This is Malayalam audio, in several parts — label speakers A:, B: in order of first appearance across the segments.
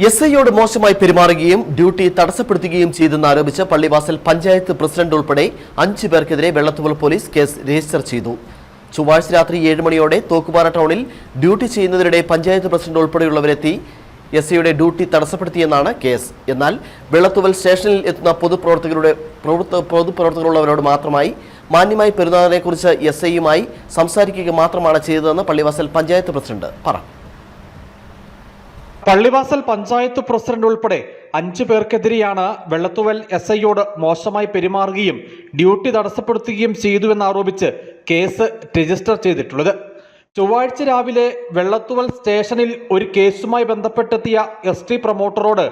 A: എസ്ഐയോട് മോശമായി പെരുമാറുകയും ഡ്യൂട്ടി തടസ്സപ്പെടുത്തുകയും ചെയ്തെന്നാരോപിച്ച് പള്ളിവാസൽ പഞ്ചായത്ത് പ്രസിഡന്റ് ഉൾപ്പെടെ 5 പേർക്കെതിരെ വെള്ളത്തുവൽ പോലീസ് കേസ് രജിസ്റ്റർ ചെയ്തു. ചൊവ്വാഴ്ച രാത്രി 7 മണിയോടെ തോക്കുപാറ ടൗണിൽ ഡ്യൂട്ടി ചെയ്യുന്നതിനിടെ പഞ്ചായത്ത് പ്രസിഡന്റ് ഉൾപ്പെടെയുള്ളവരെത്തി എസ്ഐയുടെ ഡ്യൂട്ടി തടസ്സപ്പെടുത്തിയെന്നാണ് കേസ്. എന്നാൽ വെള്ളത്തുവൽ സ്റ്റേഷനിൽ എത്തുന്ന പൊതുപ്രവർത്തകരുള്ളവരോട് മാത്രമായി മാന്യമായി പെരുമാറുന്നതിനെക്കുറിച്ച് എസ്ഐയുമായി സംസാരിക്കുക മാത്രമാണ് ചെയ്തതെന്ന് പള്ളിവാസൽ പഞ്ചായത്ത് പ്രസിഡന്റ് പറഞ്ഞു.
B: പള്ളിവാസൽ പഞ്ചായത്ത് പ്രസിഡന്റ് ഉൾപ്പെടെ 5 പേർക്കെതിരെയാണ് വെള്ളത്തുവൽ എസ്ഐയോട് മോശമായി പെരുമാറുകയും ഡ്യൂട്ടി തടസ്സപ്പെടുത്തുകയും ചെയ്തുവെന്നാരോപിച്ച് കേസ് രജിസ്റ്റർ ചെയ്തിട്ടുള്ളത്. ചൊവ്വാഴ്ച രാവിലെ വെള്ളത്തുവൽ സ്റ്റേഷനിൽ ഒരു കേസുമായി ബന്ധപ്പെട്ടെത്തിയ എസ്.ടി പ്രൊമോട്ടറോട്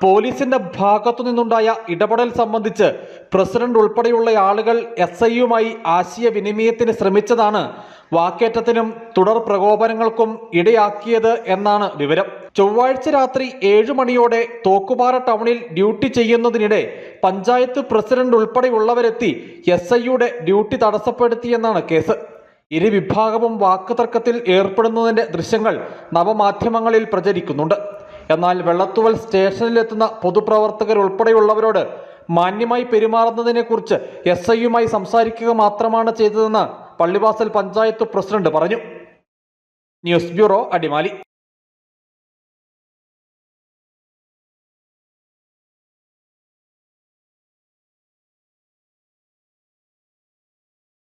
B: പോലീസിന്റെ ഭാഗത്തു നിന്നുണ്ടായ ഇടപെടൽ സംബന്ധിച്ച് പ്രസിഡന്റ് ഉൾപ്പെടെയുള്ള ആളുകൾ എസ്ഐയുമായി ആശയവിനിമയത്തിന് ശ്രമിച്ചതാണ് വാക്കേറ്റത്തിനും തുടർ പ്രകോപനങ്ങൾക്കും ഇടയാക്കിയത് എന്നാണ് വിവരം. ചൊവ്വാഴ്ച രാത്രി 7 മണിയോടെ തോക്കുപാറ ടൗണിൽ ഡ്യൂട്ടി ചെയ്യുന്നതിനിടെ പഞ്ചായത്ത് പ്രസിഡന്റ് ഉൾപ്പെടെയുള്ളവരെത്തി എസ്ഐയുടെ ഡ്യൂട്ടി തടസ്സപ്പെടുത്തിയെന്നാണ് കേസ്. ഇരു വിഭാഗവും വാക്കുതർക്കത്തിൽ ഏർപ്പെടുന്നതിന്റെ ദൃശ്യങ്ങൾ നവമാധ്യമങ്ങളിൽ പ്രചരിക്കുന്നുണ്ട്. എന്നാൽ വെള്ളത്തുവൽ സ്റ്റേഷനിലെത്തുന്ന പൊതുപ്രവർത്തകരുൾപ്പെടെയുള്ളവരോട് മാന്യമായി പെരുമാറുന്നതിനെക്കുറിച്ച് എസ്ഐയുമായി സംസാരിക്കുക മാത്രമാണ് ചെയ്തതെന്ന് പള്ളിവാസൽ പഞ്ചായത്ത് പ്രസിഡന്റ് പറഞ്ഞു. News bureau, Adimali.